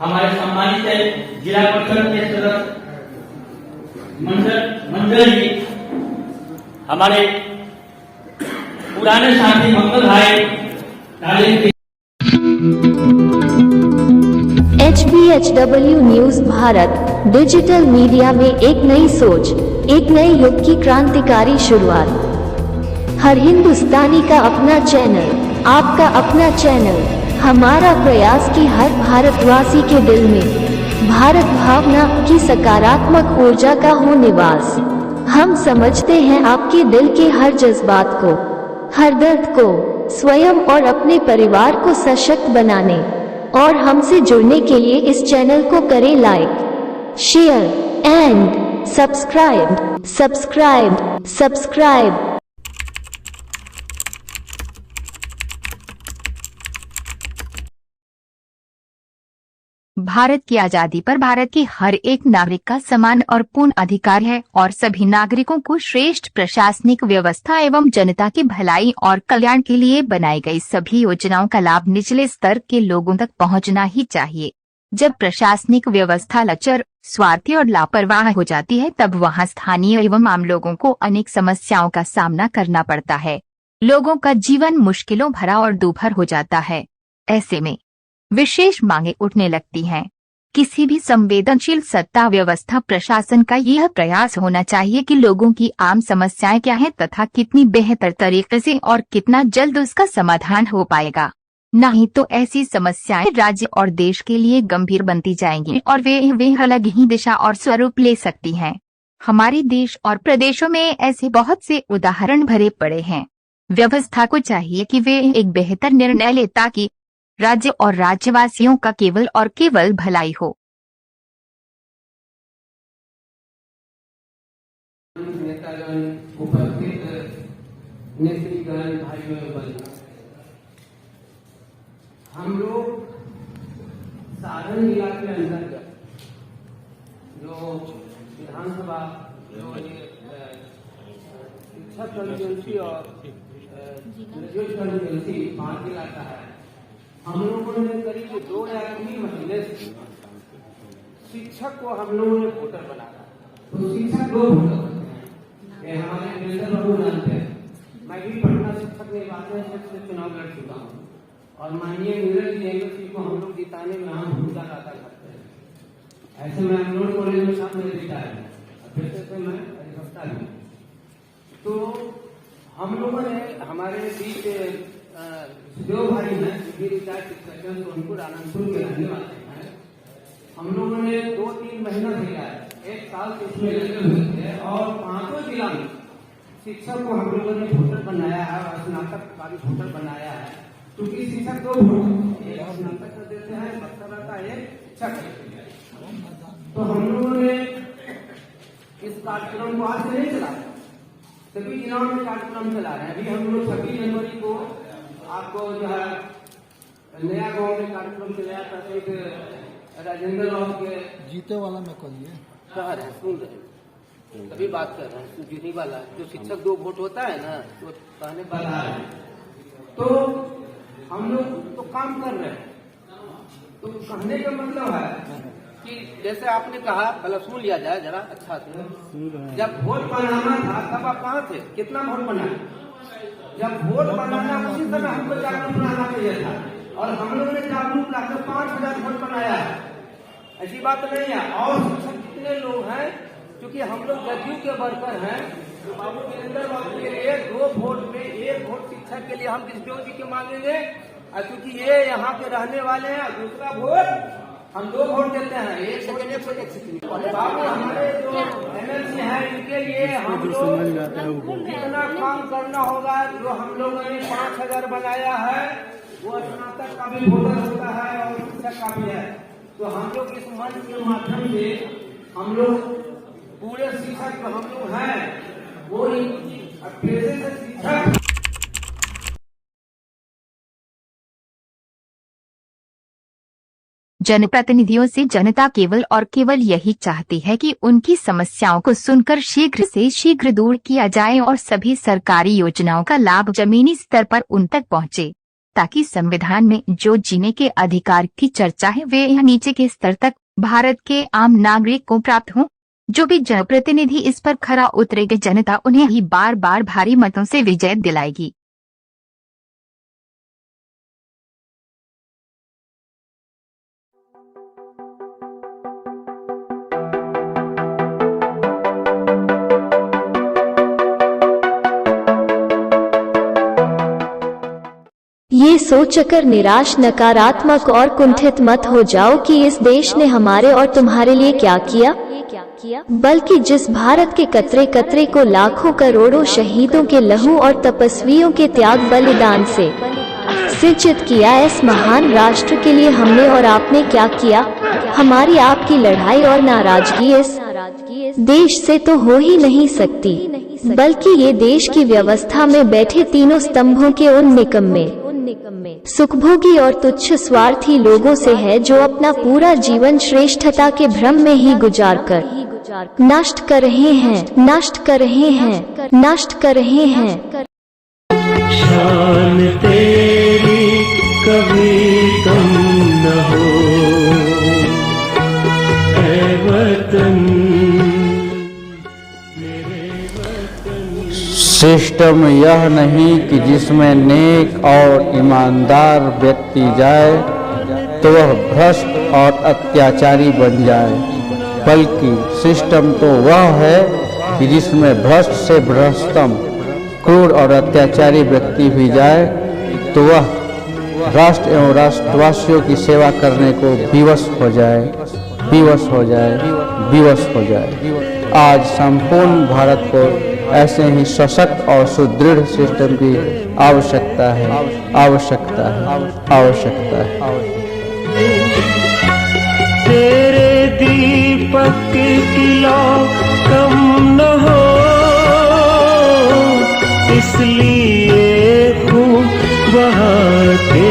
हमारे सम्मानित जिला परिषद के सदस्य मंडल जी, हमारे पुराने साथी मंगल भाई, HBHW news Bharat digital media में एक नई सोच, एक नए युग की क्रांतिकारी शुरुआत। हर हिंदुस्तानी का अपना चैनल, आपका अपना चैनल, हमारा प्रयास कि हर भारतवासी के दिल में भारत भावना की सकारात्मक ऊर्जा का हो निवास। हम समझते हैं आपके दिल के हर जज्बात को, हर दर्द को स्वयं और अपने परिवार को सशक्त बनाने और हमसे जुड़ने के लिए इस चैनल को करें like, share and subscribe. Bharat की आजादी पर भारत के हर एक नागरिक का समान और पूर्ण अधिकार है और सभी नागरिकों को श्रेष्ठ प्रशासनिक व्यवस्था एवं जनता की भलाई और कल्याण के लिए बनाई गई सभी योजनाओं का लाभ निचले स्तर के लोगों तक पहुंचना ही चाहिए। जब प्रशासनिक व्यवस्था लचर, स्वार्थी और लापरवाह हो जाती है तब वहां स्थानीय एवं आम लोगों को अनेक समस्याओं का सामना करना पड़ता है। लोगों का जीवन मुश्किलों भरा और दूभर हो जाता है। ऐसे में विशेष मांगे उठने लगती हैं। किसी भी संवेदनशील सत्ता व्यवस्था प्रशासन का यह प्रयास होना चाहिए कि लोगों की आम समस्याएं क्या हैं तथा कितनी बेहतर तरीके से और कितना जल्द उसका समाधान हो पाएगा। नहीं तो ऐसी समस्याएं राज्य और देश के लिए गंभीर बनती जाएंगी और वे अलग ही दिशा और स्वरूप ले सकती हैं। हमारे देश और प्रदेशों में ऐसे बहुत से उदाहरण भरे पड़े हैं। व्यवस्था को चाहिए कि वे एक बेहतर निर्णय ले ताकि राज्य और राज्यवासियों का केवल और केवल भलाई हो। नेतागण, उपस्थित नेतृगण, भाइयों एवं बंधुओं, हम लोग सारण जिला के अंतर्गत जो विधानसभा जो शिक्षक कंस्टिट्यूंसी और ग्रेजुएट कंस्टिट्यूंसी 5 जिला का है, हम लोगों ने करीब 2 या 3 महीने से शिक्षक को हम लोगों ने वोटर बनाया। तो शिक्षक 2 वोटर होते हैं, हमारे प्रेसर बाबू जानते हैं। मैं भी पटना शिक्षक निर्वाचन क्षेत्र से चुनाव लड़ चुका हूँ और माननीय नीरज जी को हम लोग जिताने में हम भूमिका अदा करते हैं। ऐसे में अमरोड कॉलेज में साथ में जीता है, फिर से मैं अधिवक्ता भी। तो हम लोगों ने हमारे बीच जो भाई हैं रिटायर्ड शिक्षक हैं, सोनपुर आनंदपुर के रहने वाले हैं। हम लोगों ने 2-3 महीना दिया है, 1 साल से इसमें लगे हुए थे और 5 जिला में शिक्षक को हम लोगों ने वोटर बनाया है और स्नातक का भी वोटर बनाया है। क्योंकि शिक्षक 2 वोटर, एक स्नातक का देते हैं, बच्चा का एक शिक्षक। तो हम लोगों ने इस कार्यक्रम को आज से नहीं चलाया, सभी जिलों में कार्यक्रम चला रहे हैं। अभी हम लोग 26 जनवरी को आपको जो है नया गांव में कार्यक्रम चलाया था, एक राजेंद्र राव के जीते वाला में कहिए कह रहे हैं, सुन रहे हैं, तभी बात कर रहे हैं। जीतने वाला जो शिक्षक 2 वोट होता है ना, तो कहने वाला है। तो हम लोग तो काम कर रहे हैं। तो कहने का मतलब है कि जैसे आपने कहा, पहले सुन लिया जाए जरा अच्छा से। जब वोट बनाना था तब आप कहाँ थे? कितना वोट बनाया? जब वोट बनाना उसी समय हमको जागरूक बनाना चाहिए था और हम लोगों ने जागरूक लाकर 5000 वोट बनाया है। ऐसी बात नहीं है। और शिक्षक जितने लोग हैं, क्योंकि हम लोग जदयू के वर्कर हैं, तो बाबू वीरेंद्र बाबू के लिए 2 वोट में 1 वोट शिक्षक के लिए हम कृष्ण जी के मांगेंगे। और क्योंकि ये यहाँ के रहने वाले हैं, दूसरा वोट हम 2 वोट देते हैं। 1 सेकंड बाबू हमारे जो एमएलसी हैं, इनके लिए हम लोग कितना काम करना होगा। जो हम लोगों ने 5000 बनाया है, वो स्नातक का भी वोटर होता है और शिक्षक का भी है। तो हम लोग इस मंच के माध्यम से हम लोग पूरे शिक्षक जो हम लोग हैं वो पेशे से शिक्षक जनप्रतिनिधियों से जनता केवल और केवल यही चाहती है कि उनकी समस्याओं को सुनकर शीघ्र से शीघ्र दूर किया जाए और सभी सरकारी योजनाओं का लाभ जमीनी स्तर पर उन तक पहुंचे। ताकि संविधान में जो जीने के अधिकार की चर्चा है वे यहाँ नीचे के स्तर तक भारत के आम नागरिक को प्राप्त हो। जो भी जनप्रतिनिधि इस पर खरा उतरेगा जनता उन्हें ही बार बार भारी मतों से विजय दिलाएगी। ये सोचकर निराश, नकारात्मक और कुंठित मत हो जाओ कि इस देश ने हमारे और तुम्हारे लिए क्या किया, बल्कि जिस भारत के कतरे कतरे को लाखों करोड़ों शहीदों के लहू और तपस्वियों के त्याग बलिदान से सिंचित किया, इस महान राष्ट्र के लिए हमने और आपने क्या किया। हमारी आपकी लड़ाई और नाराजगी इस देश से तो हो ही नहीं सकती, बल्कि ये देश की व्यवस्था में बैठे तीनों स्तंभों के उन निकम्मे, सुखभोगी और तुच्छ स्वार्थी लोगों से है जो अपना पूरा जीवन श्रेष्ठता के भ्रम में ही गुजार कर नष्ट कर रहे हैं, नष्ट कर रहे हैं, नष्ट कर रहे हैं। शान तेरी कभी कम न हो ऐ वतन। सिस्टम यह नहीं कि जिसमें नेक और ईमानदार व्यक्ति जाए तो वह भ्रष्ट और अत्याचारी बन जाए, बल्कि सिस्टम तो वह है कि जिसमें भ्रष्ट से भ्रष्टतम, क्रूर और अत्याचारी व्यक्ति भी जाए तो वह राष्ट्र एवं राष्ट्रवासियों की सेवा करने को विवश हो जाए, विवश हो जाए, विवश हो जाए। आज संपूर्ण भारत को ऐसे ही सशक्त और सुदृढ़ सिस्टम की आवश्यकता है, आवश्यकता है, आवश्यकता है। तेरे दीपक की लौ कम न हो, इसलिए खूब बहाते